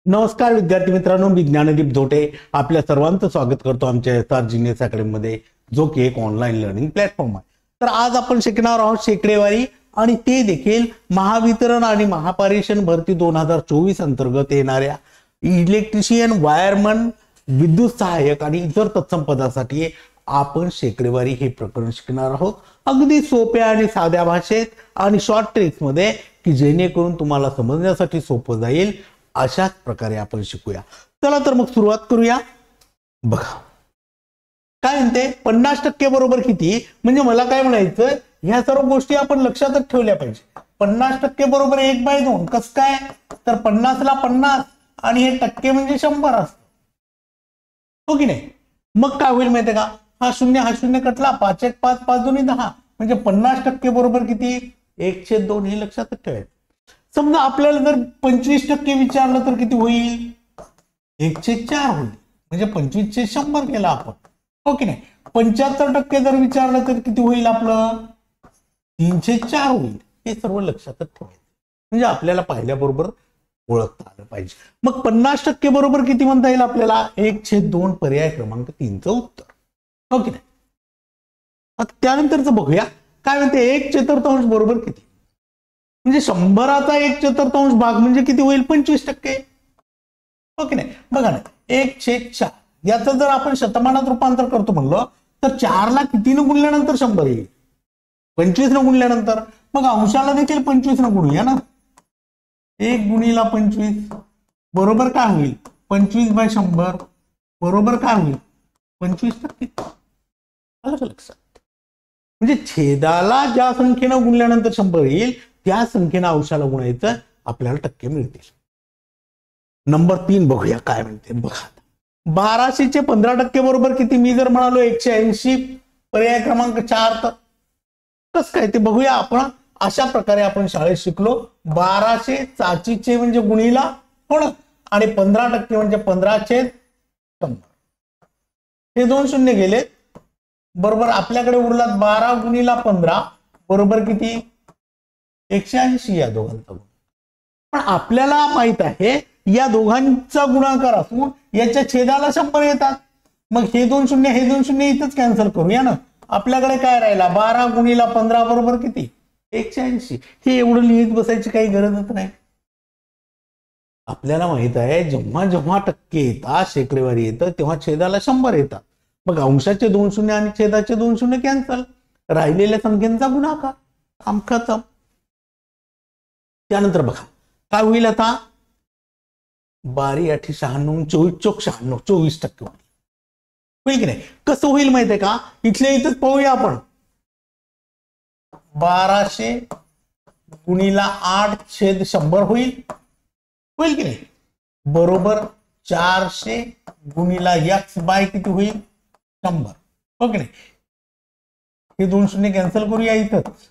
नमस्कार विद्यार्थी मित्रांनो, मी ज्ञानदीप धोटे आपल्या सर्वांचं स्वागत करतो आमच्या SR जीनियस अकॅडमी मध्ये, जो की एक ऑनलाईन लर्निंग प्लॅटफॉर्म आहे। तर आज आपण शिकणार आहोत शेकडेवारी, आणि ते देखील महावितरण आणि महापारेषण भरती 2024 अंतर्गत येणाऱ्या इलेक्ट्रिशियन, वायरमन, विद्युत सहाय्यक आणि इतर तत्सम पदासाठी आपण शेकडेवारी हे प्रकरण शिकणार आहोत, अगदी सोप्या आणि साध्या भाषेत आणि शॉर्ट ट्रिक्स मध्ये, की जेणेकरून तुम्हाला समजण्यासाठी सोपं जाईल अशाच प्रकारे आपण शिकूया। चला तर मग सुरुवात करूया। बघा काय म्हणते, 50% बरोबर किती, म्हणजे मला काय म्हणायचं, ह्या सर्व गोष्टी आपण लक्षातच ठेवल्या पाहिजे। 50% बरोबर 1/2, कसं काय, तर 50 ला 50 आणि हे टक्के म्हणजे 100 असतं, हो की नाही। मग काय होईल माहितीये का, हा शून्य कटला, 5 1 5 5 2 10, म्हणजे 50% बरोबर किती, 1/2 हे लक्षातच ठेवायचं। समजा आपल्याला जर 25% विचारलं तर किती होईल, 1/4 होईल, म्हणजे 25 चे 100 केला आपण, हो की नाही। 75% जर विचारलं तर किती होईल आपलं, 3/4 होईल। हे सर्व लक्षातच ठेवायचं, म्हणजे आपल्याला पाहिल्याबरोबर ओळखता आलं पाहिजे। मग 50% बरोबर किती म्हणता येईल आपल्याला, 1/2 पर्याय क्रमांक 3चं उत्तर, हो की नाही। आता त्यानंतरच बघूया काय म्हणते, 1/4 बरोबर किती, म्हणजे 100चा 1/4 भाग म्हणजे किती होईल, 25%, हो की नाही। बघा ना, 1/4 याचं जर आपण शतमानात रूपांतर करतो म्हणलं तर 4 ला कितीनं गुणल्यानंतर 100 येईल, 25 न गुणल्यानंतर। मग अंशाला देखील 25 न गुणूया ना, 1 गुणिला 25 बरोबर काय होईल, 25/100 बरोबर काय होईल, 25%। आलं का लक्षात, म्हणजे छेदाला ज्या संख्येनं गुणल्यानंतर 100 येईल त्या संख्येनं अंशाला गुणायचं, आपल्याला टक्के मिळतील। नंबर 3 बघूया काय म्हणते। बघा 1200 चे 15% बरोबर किती, मी जर म्हणालो 180 पर्याय क्रमांक 4, तर कसं काय ते बघूया आपण। अशा प्रकारे आपण शाळेत शिकलो, 1200 चाचीचे म्हणजे गुणीला हो ना, आणि 15% म्हणजे 15/100, हे 2 शून्य गेले बरोबर, आपल्याकडे उरलात 12 गुणीला 15 बरोबर किती, 180 या दोघांचा गुण। पण आपल्याला माहित आहे या दोघांचा गुणाकार असून याच्या छेदाला 100 येतात, मग हे 2 शून्य इथंच कॅन्सल करूया ना। आपल्याकडे काय राहिला, 12 गुणीला 15 बरोबर किती, 180। हे एवढं लिहित बसायची काही गरजच नाही। आपल्याला माहित आहे जेव्हा जेव्हा टक्के येतात, शेकडेवारी येतं, तेव्हा छेदाला 100 येतात, मग अंशाचे 2 शून्य आणि छेदाचे 2 शून्य कॅन्सल, राहिलेल्या संख्येचा गुणाकार, काम खतम। त्यानंतर बघा काय होईल आता, 12 8 96 24 चोक 96, 24% होईल की नाही। कसं होईल माहितीये का, इथल्या इथंच पाहूया आपण, 1200 गुणीला 8/100 होईल की नाही, बरोबर 400 गुणीला x बाय किती होईल, 100, हो की नाही। हे 2 शून्य कॅन्सल करूया इथंच,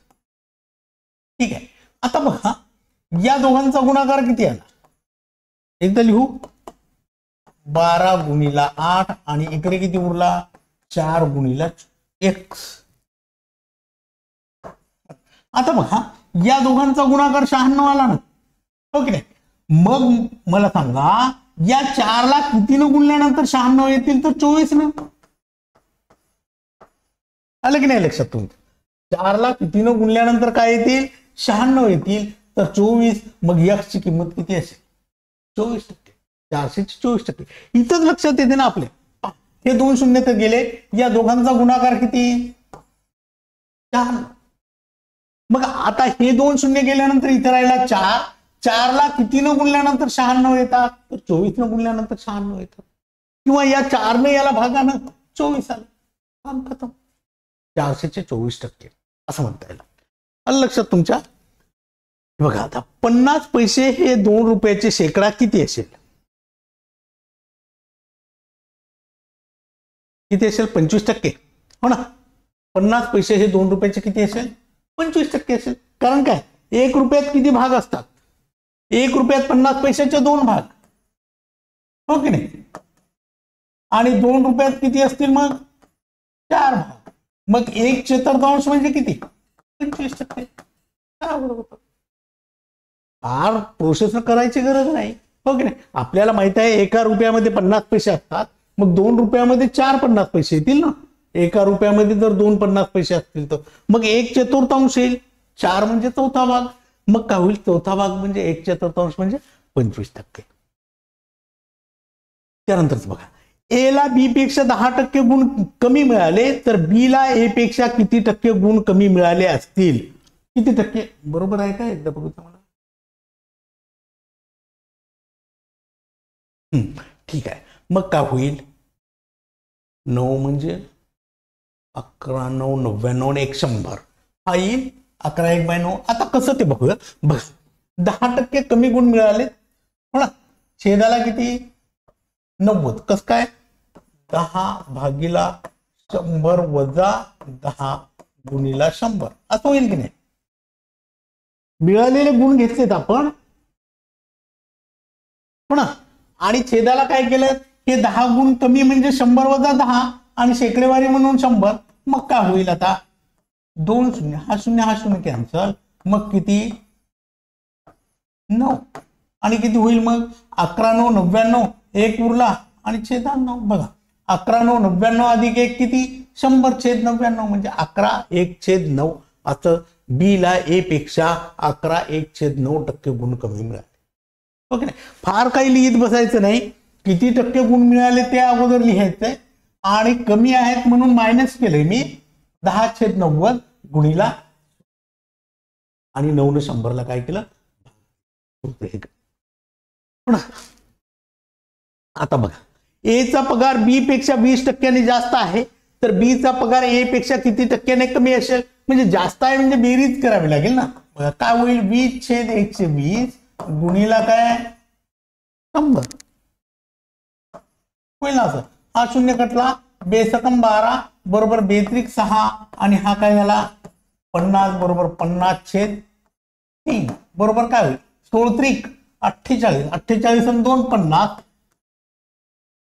ठीक आहे। आता बघा या दोघांचा गुणाकार किती आला, एकदा लिहू, 12 गुणीला 8 आणि इकडे किती उरला, 4 गुणीला x। आता बघा या दोघांचा गुणाकार 96 आला ना, हो की नाही। मग मला सांगा या 4 ला कितीनं गुणल्यानंतर 96 येतील, तर 24 न, आलं की नाही लक्षात तुमच्या। 4 ला कितीनं गुणल्यानंतर काय येतील, 96 येतील, तर 24, मग x ची किंमत किती असेल, 24%, 400 चे 24%, इथंच लक्षात येते ना आपल्या। हे 2 शून्य तर गेले, या दोघांचा गुणाकार किती, 4। मग आता हे 2 शून्य गेल्यानंतर इथे राहिला 4, 4 ला कितीनं गुणल्यानंतर 96 येतात, तर 24 न गुणल्यानंतर 96 येतात, किंवा या 4 ने याला भागानं 24 आलं, काम खतम, 400 चे 24% असं म्हणता येईल। आलं लक्षात तुमच्या। बघा आता 50 पैसे हे 2 रुपयाचे शेकडा किती असेल, किती असेल, 25%, हो ना। 50 पैसे हे 2 रुपयाचे किती असेल, 25% असेल, कारण काय, 1 रुपयात किती भाग असतात, 1 रुपयात 50 पैशाचे 2 भाग, हो की नाही, आणि 2 रुपयात किती असतील मग 4 भाग, मग 1/4 म्हणजे किती, 25%। फार प्रोसेस करायची गरज नाही, हो की नाही? आपल्याला माहित आहे 1 रुपयामध्ये 50 पैसे असतात, मग 2 रुपयामध्ये 4 50 पैसे येतील ना. 1 रुपयामध्ये जर 2 50 पैसे असतील तर मग 1/4 येईल. 4 म्हणजे चौथा भाग. मग काय होईल? चौथा भाग म्हणजे 1/4 म्हणजे 25%. त्यानंतरच बघा, ए ला बी पेक्षा 10% गुण कमी मिळाले तर बी ला ए पेक्षा किती टक्के गुण कमी मिळाले असतील? किती टक्के? बरोबर आहे का? एकदा बघू तुम्हाला. ठीक आहे. मग काय होईल? 9 म्हणजे 11 9 99 आणि 1 100 हा येईल. 11 1/9. आता कसं ते बघूया. बघ, 10% कमी गुण मिळाले हो ना. छेदाला किती? 90. कस काय? 10/100 वजा 10 गुणिला 100 असं होईल की नाही. मिळालेले गुण घेतलेत आपण हो ना, आणि छेदाला काय केलं? हे 10 गुण कमी म्हणजे 100 वजा 10 आणि शेकडेवारी म्हणून 100. मग काय होईल? आता 2 शून्य, हा शून्य कॅन्सल. मग किती? 9. आणि किती होईल मग? 11 9 99. 1 उरला आणि छेदाला 9. बघा, 11 9 99 अधिक 1 किती? 100/99 म्हणजे 11 1/9 असं बी ला ए पेक्षा 11 1/9% गुण कमी मिळाले. ओके नाही, फार काही लिहित बसायचं नाही. किती टक्के गुण मिळाले ते अगोदर लिहायचंय आणि कमी आहेत म्हणून मायनस केलंय मी. 10/90 गुणिला आणि 9 ने 100 काय केलं? आता बघा, ए चा पगार बी पेक्षा 20% जास्त आहे तर बी चा पगार ए पेक्षा किती टक्क्याने कमी असेल? म्हणजे जास्त आहे म्हणजे बेरीज करावी लागेल ना. बघा काय होईल? 20/120 गुणिला काय? 100 होईल ना असं. हा शून्य कटला. बेसकम 12 बरोबर बेत्रिक 6 आणि हा काय झाला? 50 बरोबर 50/3 बरोबर काय होईल? 16 48. 48 आणि 2 50.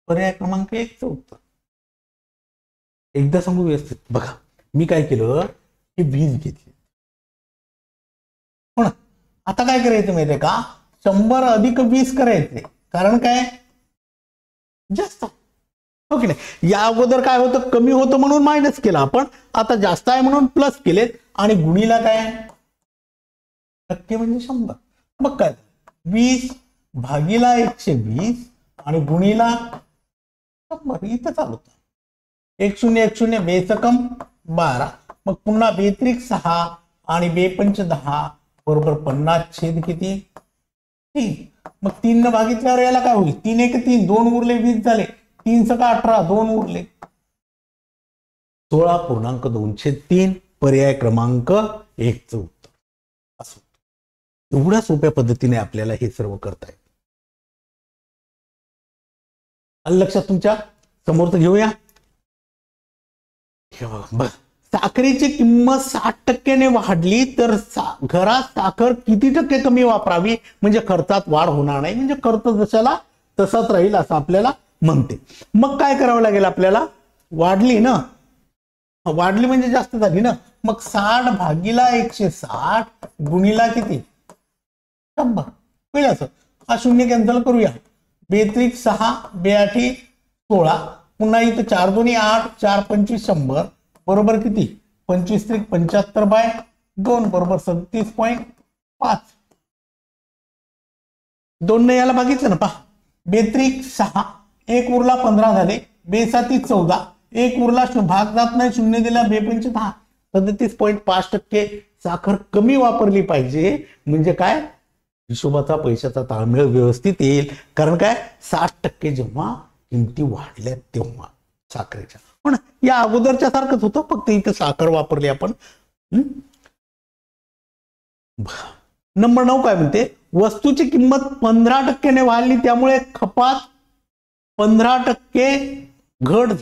पर्याय क्रमांक 1 चं उत्तर. एकदा सांगू व्यवस्थित. बघा, मी काय केलं? हे 20 घेतले हो ना. आता काय करायचं माहितीये का? 100 अधिक 20 करायचे. कारण काय? जास्त हो की नाही. या अगोदर काय होतं? कमी होतं म्हणून मायनस केलं आपण. आता जास्त आहे म्हणून प्लस केलेत आणि गुणीला काय? टक्के म्हणजे 100. मग काय? 20/120 आणि गुणीला 100 इथं चालू होतं. 1010 बेसकम 12 मग पुन्हा बेत्रिक 6 आणि बेपंच 10 बरोबर 50 छेद किती? 3. मग 3 न भागितल्यावर याला काय होईल? 3 1 3 2 उरले 20 झाले. 3 सका 18 2 उरले 16.203 पर्याय क्रमांक 1 चं उत्तर. असं एवढ्या सोप्या पद्धतीने आपल्याला हे सर्व करता येईल. लक्षात तुमच्या समोरच घेऊया. साखरेची किंमत 60% वाढली तर घरात साखर किती टक्के कमी वापरावी म्हणजे खर्चात वाढ होणार नाही. म्हणजे खर्च जशाला तसाच राहील असं आपल्याला म्हणते. मग काय करावं लागेल आपल्याला? वाढली ना, वाढली म्हणजे जास्त झाली ना. मग 60/160 गुणीला किती? 100 होईल असं. हा शून्य कॅन्सल करूया. बेत्रिक 6 बेआठी 16 पुन्हा इथं 4 2 8 4 25 100 बरोबर किती? 25 त्रिक 75/2 बरोबर 37.5. 2 ने याला भागितलं ना. पहा, बेत्रिक 6 1 उरला 15 झाले. बेसाती 14 1 उरला भाग जात नाही 0 दिला. बेपंच 10 37.5% साखर कमी वापरली पाहिजे. म्हणजे काय? हिशोबाचा पैशाचा ताळमेळ व्यवस्थित येईल. कारण काय? 60% जेव्हा किमती वाढल्या तेव्हा साखरेच्या पण या अगोदरच्या सारखंच होतं, फक्त इथं साखर वापरली आपण. नंबर 9 काय म्हणते? वस्तूची किंमत 15% ने वाढली त्यामुळे खपात 15% घट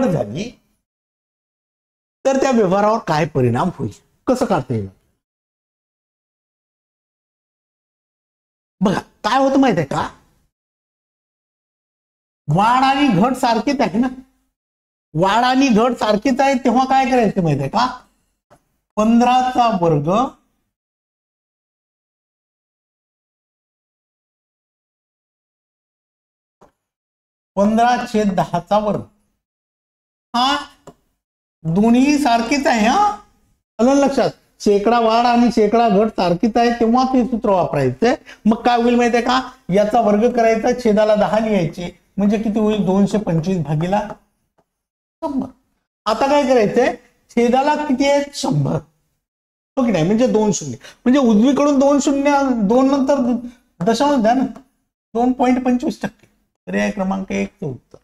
झाली तर त्या व्यवहारावर काय परिणाम होईल? कसं काढता येईल? बघा काय होतं माहित आहे का? वाढ आणि घट सारखीच आहे ना. वाढ आणि घट सारखीच आहे तेव्हा काय करायचं माहित आहे का? 15चा वर्ग 15/10चा वर्ग. हा दोन्ही सारखीच आहे. हा आलं लक्षात. शेकडा वाढ आणि शेकडा घट सारखीच आहे तेव्हा ते सूत्र वापरायचंय. मग काय होईल माहितीये का, याचा वर्ग करायचा, छेदाला 10 लिहायचे, म्हणजे किती होईल 225/100. आता काय करायचंय, छेदाला किती आहे 100, हो की नाही, म्हणजे 2 शून्य, म्हणजे उजवीकडून 2 शून्य 2 नंतर दशांश द्या ना, 2.25%. पर्याय क्रमांक 1 चं उत्तर.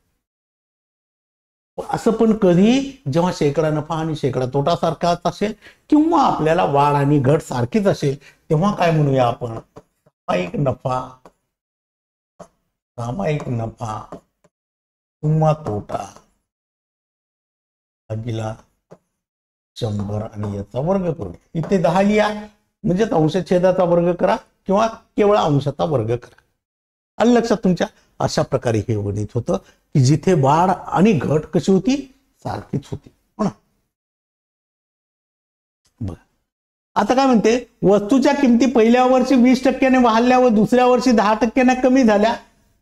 असं पण कधी जेव्हा शेकडा नफा आणि शेकडा तोटा सारखाच असेल किंवा आपल्याला वाढ आणि घट सारखीच असेल तेव्हा काय म्हणूया आपण, सामायिक नफा किंवा तोटा भागिला 100 आणि याचा वर्ग करू. इथे 10 लिहा, म्हणजे अंशछेदाचा वर्ग करा किंवा केवळ अंशाचा वर्ग करा. आलं लक्षात तुमच्या. अशा प्रकारे हे गणित होतं की जिथे वाढ आणि घट कशी होती, सारखीच होती. हो ना. बघा आता काय म्हणते, वस्तूच्या किमती पहिल्या वर्षी 20% वाढल्या व दुसऱ्या वर्षी 10% कमी झाल्या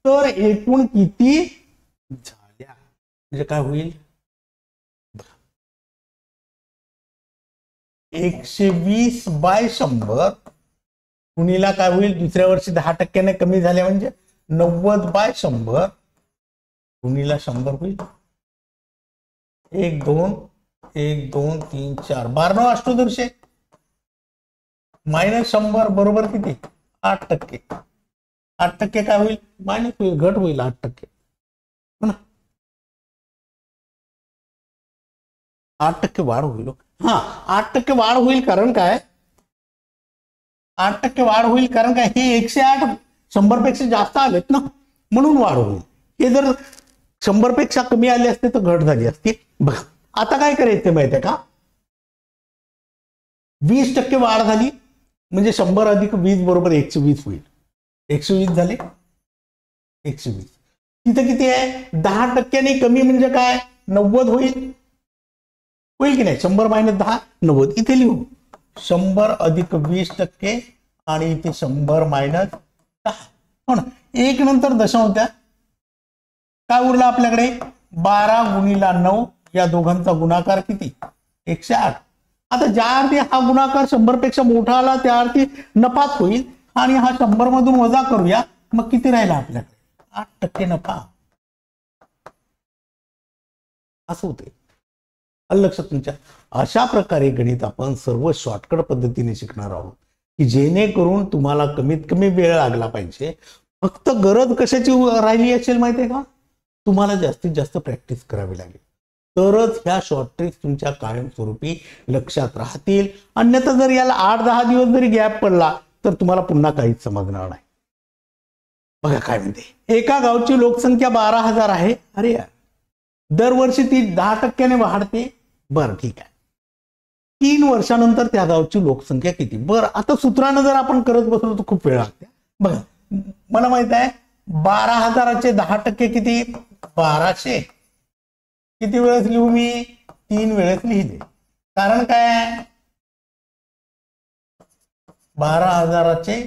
तर एकूण किती झाल्या, म्हणजे काय होईल, 120/100 गुणीला काय होईल, दुसऱ्या वर्षी 10% कमी झाल्या म्हणजे 90/100 गुणीला 100 होईल. 1 2 1 2 3 4 12 अष्टोदर्शे मायनस 100 बरोबर किती 8%. 8% काय होईल, मायनस होईल, घट होईल 8%. हो ना, 8% वाढ होईल. हा 8% वाढ होईल, कारण काय 8% वाढ होईल, कारण काय हे 108 100 पेक्षा जास्त आलेत ना, म्हणून वाढ होईल. हे जर 100 पेक्षा कमी आले असते तर घट झाली असती. बघा आता काय करायचं माहितीये का, 20% वाढ झाली म्हणजे 100 अधिक 20 बरोबर 120 होईल. 120 झाले, 120. तिथं किती आहे, 10% कमी म्हणजे काय 90 होईल की नाही. 100 - 10 90. इथे लिहू 100 अधिक 20% आणि इथे 100 - 10. हो ना, 1 नंतर दशांश द्या. काय उरला आपल्याकडे, 12 गुणीला 9 या दोघांचा गुणाकार किती 108. आता ज्या अर्थी हा गुणाकार 100 पेक्षा मोठा आला त्या अर्थी नफाच होईल, आणि हा 100 मधून वजा करूया, मग किती राहिला आपल्याकडे 8% नफा. असं होते. लक्षात तुमच्या. अशा प्रकारे गणित आपण सर्व शॉर्टकट पद्धतीने शिकणार आहोत की जेणेकरून तुम्हाला कमीत कमी वेळ लागला पाहिजे. फक्त गरज कशाची राहिली असेल माहितीये का, तुम्हाला जास्तीत जास्त प्रॅक्टिस करावी लागेल, तरच ह्या शॉर्ट ट्रिक्स तुमच्या कायमस्वरूपी लक्षात राहतील. अन्यथा जर याला 8-10 दिवस जरी गॅप पडला तर तुम्हाला पुन्हा काहीच समजणार नाही. बघा काय म्हणते, एका गावची लोकसंख्या 12,000 आहे. अरे यार, दरवर्षी ती 10% वाढते. बरं ठीक आहे, 3 वर्षानंतर त्या गावची लोकसंख्या किती. बरं आता सूत्रानं जर आपण करत बसलो तर खूप वेळ लागते. बघा मला माहित आहे 12,000चे 10% किती 1200. किती वेळेस लिहू मी, 3 वेळेस लिहिले. कारण काय 12,000चे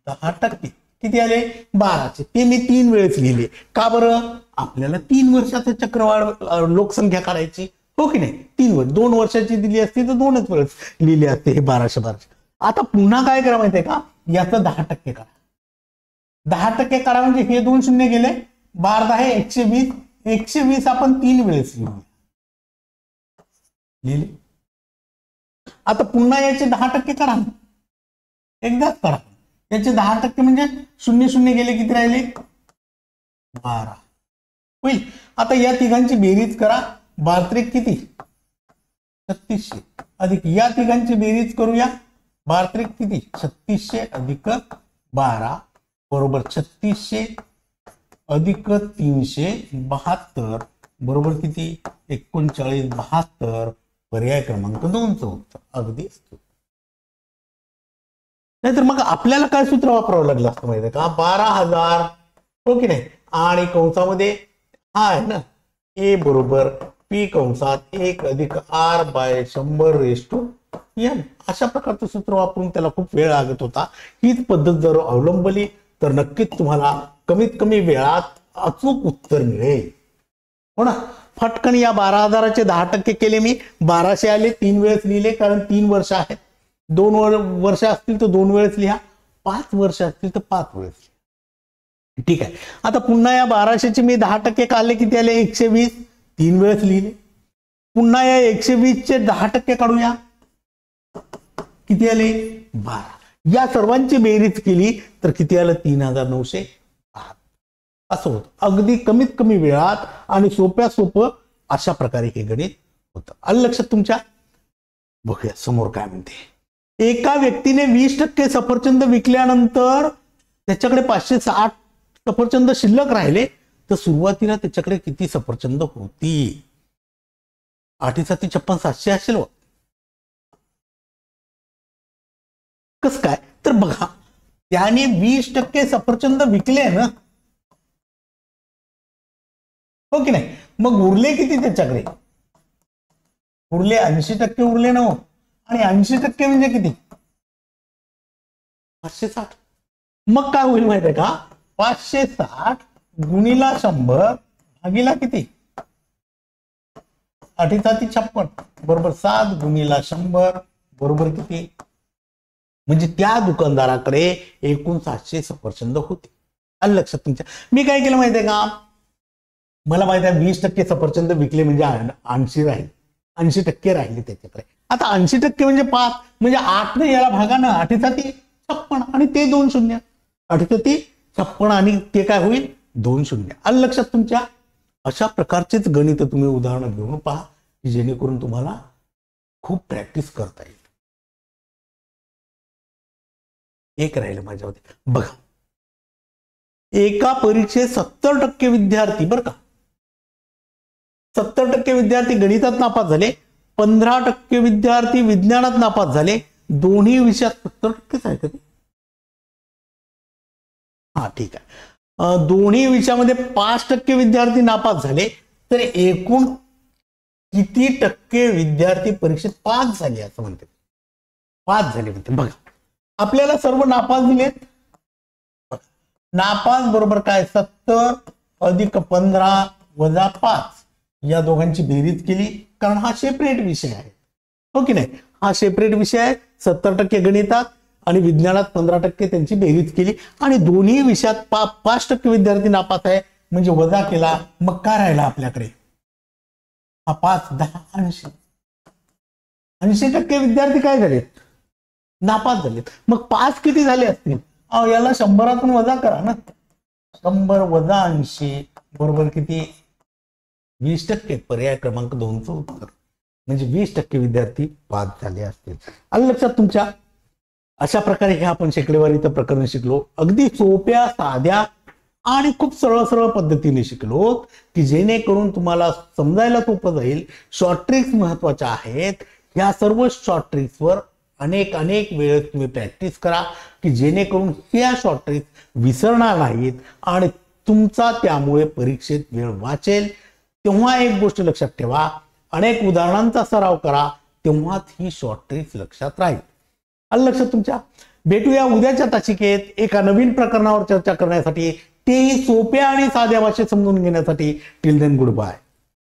10% किती आले 12चे, ते मी 3 वेळेस लिहिले. का बरं, आपल्याला 3 वर्षाचं चक्रवाढ लोकसंख्या काढायची, हो की नाही. 3 वर्ष, 2 वर्षाची दिली असती तर 2च वेळेस लिहिले असते हे 1200. आता पुन्हा काय करा माहितीये का, याचं 10% काढा. 10% काढा म्हणजे हे 2 शून्य गेले, 12 आहे 120. 120 आपण 3 वेळेस लिहिले. आता पुन्हा याचे 10% काढा, एकदाच काढा. याचे 10% म्हणजे 0 गेले, किती राहिले 12 होईल. आता या तिघांची बेरीज करा, 12 किती 3600 अधिक या तिघांची बेरीज करूया, 12 किती 3600 अधिक 12 बरोबर 3600 अधिक 372 बरोबर किती 3972. पर्याय क्रमांक 2चं उत्तर अगदी असतो. नाहीतर मग आपल्याला काय सूत्र वापरावं लागलं असतं माहिती का, 12,000 हो की नाही, आणि कंसामध्ये हा आहे ना ए बरोबर पी कंसात 1 अधिक R/100 अशा प्रकारचं सूत्र वापरून त्याला खूप वेळ लागत होता. हीच पद्धत जर अवलंबली तर नक्कीच तुम्हाला कमीत कमी वेळात अचूक उत्तर मिळेल. हो ना. फटकन या 12,000चे 10% केले मी. 1200 आले, 3 वेळेस लिहिले, कारण 3 वर्ष आहेत. 2 वर्ष असतील तर 2 वेळेस लिहा, 5 वर्ष असतील तर 5 वेळेस लिहा. ठीक आहे. आता पुन्हा या 1200चे मी 10% काढले, किती आले? 120. 3 वेळेस लिहिले. पुन्हा या 120चे 10% काढूया, किती आले? 12. या सर्वांची बेरीज केली तर किती आलं? 3900. असं होतं. अगदी कमीत कमी वेळात आणि सोपं अशा प्रकारे हे गणित होतं. आलं लक्षात तुमच्या? बघूया समोर काय म्हणते. एका व्यक्तीने 20% सफरचंद विकल्यानंतर त्याच्याकडे 560 सफरचंद शिल्लक राहिले, तर सुरुवातीला त्याच्याकडे किती सफरचंद होती? 8 7 56 700 असेल. कस काय? तर बघा, त्याने 20% सफरचंद विकले ना, हो की नाही? मग उरले किती त्याच्याकडे? उरले 80% उरले ना. आणि 80% म्हणजे किती? 560. मग काय होईल माहिती आहे का? 560 गुणिला 100 भागीला किती? 8 7 56 बरोबर 7 गुणिला 100 बरोबर किती? म्हणजे त्या दुकानदाराकडे एकूण 700 सफरचंद होते. आलं लक्षात तुमच्या? मी काय केलं माहितीये का? मला माहिती आहे 20% सफरचंद विकले म्हणजे 80 राहिले, 80% राहिले त्याच्याकडे. आता 80% म्हणजे 5, म्हणजे 8 ने याला भागा ना. 8 7 56 आणि ते 2 शून्य. 8 7 56 आणि ते काय होईल? 2 शून्य. आलं लक्षात तुमच्या? अशा प्रकारचेच गणित तुम्ही उदाहरण घेऊन पहा, की जेणेकरून तुम्हाला खूप प्रॅक्टिस करता येईल. एक राहिलं माझ्यावरती. बघा, एका परीक्षेत 70% विद्यार्थी, बरं का, 70% विद्यार्थी गणितात नापास झाले, 15% विद्यार्थी विज्ञानात नापास झाले. दोन्ही विषयात 70%च आहे का? हा ठीक आहे. दोन्ही विषयामध्ये 5% विद्यार्थी नापास झाले, तर एकूण किती टक्के विद्यार्थी परीक्षेत पास झाले असं म्हणते? पास झाले म्हणते. बघा, आपल्याला सर्व नापास दिलेत. नापास बरोबर काय? 70 अधिक 15 वजा 5 या दोघांची बेरीज केली, कारण हा सेपरेट विषय आहे, हो की नाही? हा सेपरेट विषय आहे. 70% गणितात आणि विज्ञानात 15% त्यांची बेरीज केली, आणि दोन्ही विषयात 5% विद्यार्थी नापास आहे, म्हणजे वजा केला. मग काय राहिला आपल्याकडे? हा 5 10 80. 80% विद्यार्थी काय झालेत? नापास झालेत. मग पास किती झाले असतील? याला 100तून वजा करा ना. 100 वजा 80 बरोबर किती? 20%. पर्याय क्रमांक 2चं उत्तर. म्हणजे 20% विद्यार्थी पास झाले असतील. आलं लक्षात तुमच्या? अशा प्रकारे हे आपण शेकडेवारीचं प्रकरण शिकलो. अगदी सोप्या, साध्या आणि खूप सरळ पद्धतीने शिकलो, की जेणेकरून तुम्हाला समजायला सोपं जाईल. शॉर्ट ट्रिक्स महत्वाच्या आहेत. या सर्व शॉर्ट ट्रिक्सवर अनेक वेळेस तुम्ही प्रॅक्टिस करा, की जेणेकरून या शॉर्ट ट्रिक्स विसरणार नाहीत आणि तुमचा त्यामुळे परीक्षेत वेळ वाचेल. तेव्हा एक गोष्ट लक्षात ठेवा, अनेक उदाहरणांचा सराव करा, तेव्हाच ही शॉर्ट ट्रिक्स लक्षात राहील. आलं लक्षात तुमच्या? भेटूया उद्याच्या तासिकेत एका नवीन प्रकरणावर चर्चा करण्यासाठी, तेही सोप्या आणि साध्या भाषेत समजून घेण्यासाठी. Till then, good bye.